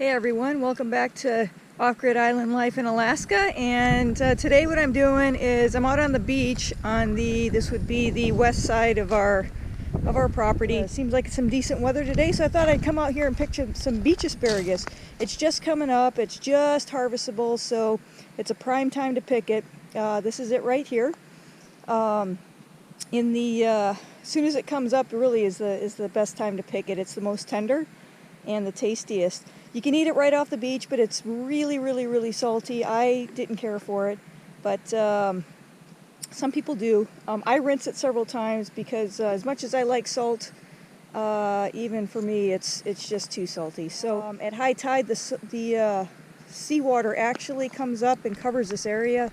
Hey everyone, welcome back to Off-Grid Island Life in Alaska. And today what I'm doing is I'm out on the beach on this would be the west side of our property. It seems like it's some decent weather today, so I thought I'd come out here and pick some beach asparagus. It's just coming up, it's just harvestable, so it's a prime time to pick it. This is it right here. As soon as it comes up, it really is the best time to pick it. It's the most tender and the tastiest. You can eat it right off the beach, but it's really salty. I didn't care for it, but some people do. I rinse it several times because as much as I like salt, even for me, it's just too salty. So at high tide, the seawater actually comes up and covers this area,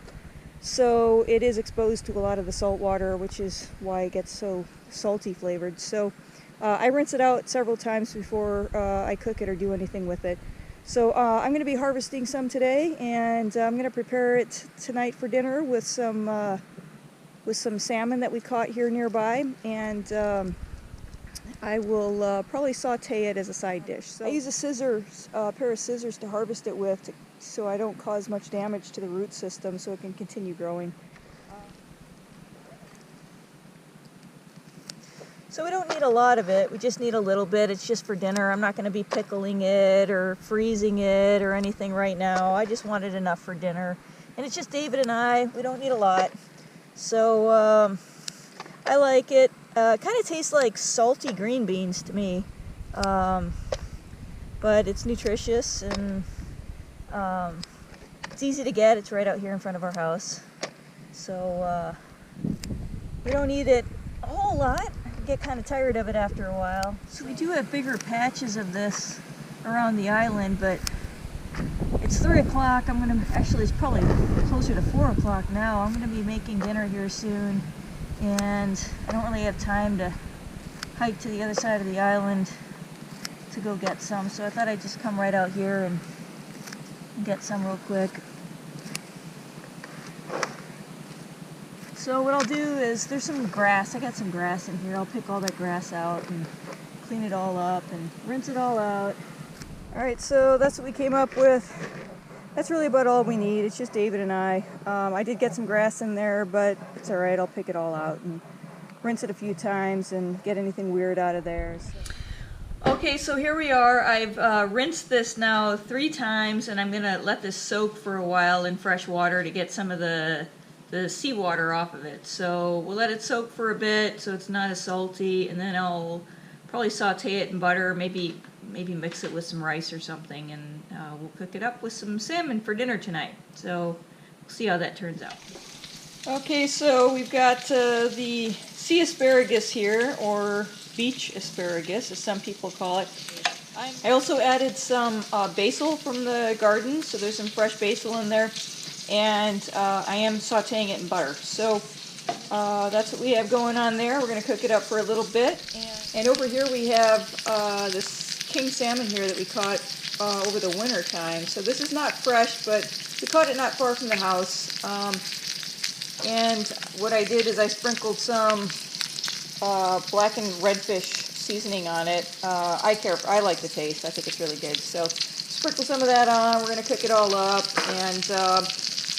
so it is exposed to a lot of the salt water, which is why it gets so salty flavored. So I rinse it out several times before I cook it or do anything with it. So I'm going to be harvesting some today, and I'm going to prepare it tonight for dinner with some salmon that we caught here nearby, and I will probably saute it as a side dish. So I use a pair of scissors to harvest it with, so I don't cause much damage to the root system, so it can continue growing. So we don't need a lot of it, we just need a little bit. It's just for dinner. I'm not going to be pickling it or freezing it or anything right now. I just wanted enough for dinner. And it's just David and I. We don't need a lot. So I like it. Kind of tastes like salty green beans to me. But it's nutritious and it's easy to get. It's right out here in front of our house. So we don't need it a whole lot. Get kind of tired of it after a while. So we do have bigger patches of this around the island, but it's 3 o'clock. Actually it's probably closer to 4 o'clock now. I'm gonna be making dinner here soon, and I don't really have time to hike to the other side of the island to go get some, so I thought I'd just come right out here and get some real quick. So what I'll do is, there's some grass, I got some grass in here, I'll pick all that grass out and clean it all up and rinse it all out. Alright, so that's what we came up with. That's really about all we need, it's just David and I. I did get some grass in there, but it's alright, I'll pick it all out and rinse it a few times and get anything weird out of there. Okay, so here we are. I've rinsed this now 3 times, and I'm going to let this soak for a while in fresh water to get some of the seawater off of it. So we'll let it soak for a bit so it's not as salty, and then I'll probably saute it in butter, maybe mix it with some rice or something, and we'll cook it up with some salmon for dinner tonight. So we'll see how that turns out. Okay, so we've got the sea asparagus here, or beach asparagus as some people call it. I also added some basil from the garden, so there's some fresh basil in there. And I am sauteing it in butter. So that's what we have going on there. We're going to cook it up for a little bit. And over here we have this king salmon here that we caught over the winter time. So this is not fresh, but we caught it not far from the house. And what I did is I sprinkled some blackened redfish seasoning on it. I like the taste. I think it's really good. So sprinkle some of that on. We're going to cook it all up, and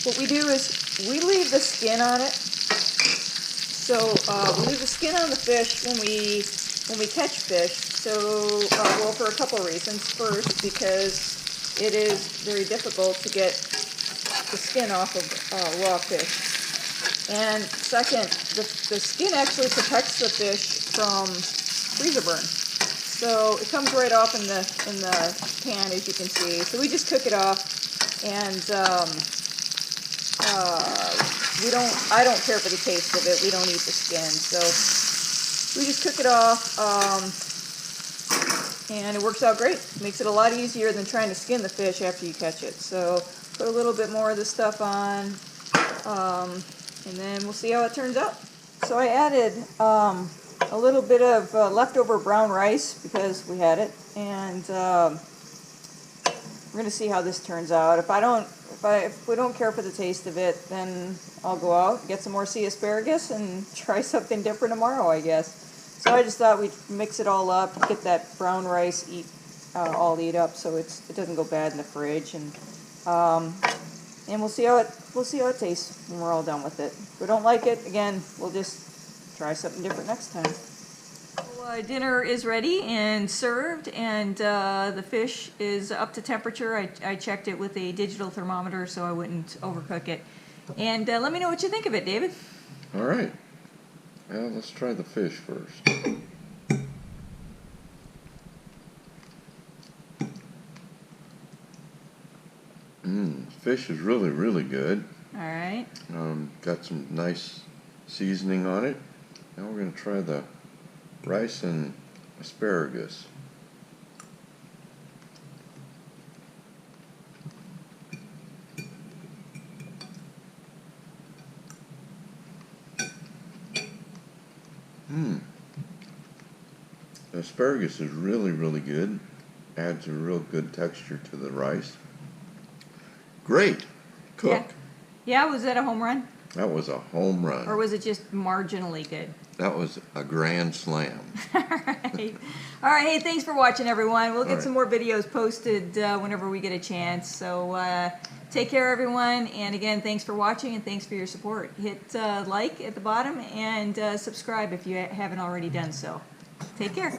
what we do is we leave the skin on it. So we leave the skin on the fish when we catch fish. So well, for a couple reasons. First, because it is very difficult to get the skin off of raw fish. And second, the skin actually protects the fish from freezer burn. So it comes right off in the pan, as you can see. So we just cook it off, and I don't care for the taste of it. We don't eat the skin, so we just cook it off, and it works out great. Makes it a lot easier than trying to skin the fish after you catch it. So put a little bit more of this stuff on, and then we'll see how it turns out. So I added a little bit of leftover brown rice because we had it, and we're going to see how this turns out. If we don't care for the taste of it, then I'll go out, get some more sea asparagus, and try something different tomorrow, I guess. So I just thought we'd mix it all up, get that brown rice all eat up, so it doesn't go bad in the fridge. And we'll see how it tastes when we're all done with it. If we don't like it, again, we'll just try something different next time. So, dinner is ready and served, and the fish is up to temperature. I checked it with a digital thermometer so I wouldn't overcook it. And let me know what you think of it, David. All right. Well, let's try the fish first. Fish is really, really good. All right. Got some nice seasoning on it. Now we're going to try the rice and asparagus. The asparagus is really, really good. Adds a real good texture to the rice. Great cook. Yeah, was that a home run? That was a home run. Or was it just marginally good? That was a grand slam. All right. All right, hey, thanks for watching, everyone. We'll get some more videos posted whenever we get a chance. So take care, everyone. And again, thanks for watching and thanks for your support. Hit like at the bottom and subscribe if you haven't already done so. Take care.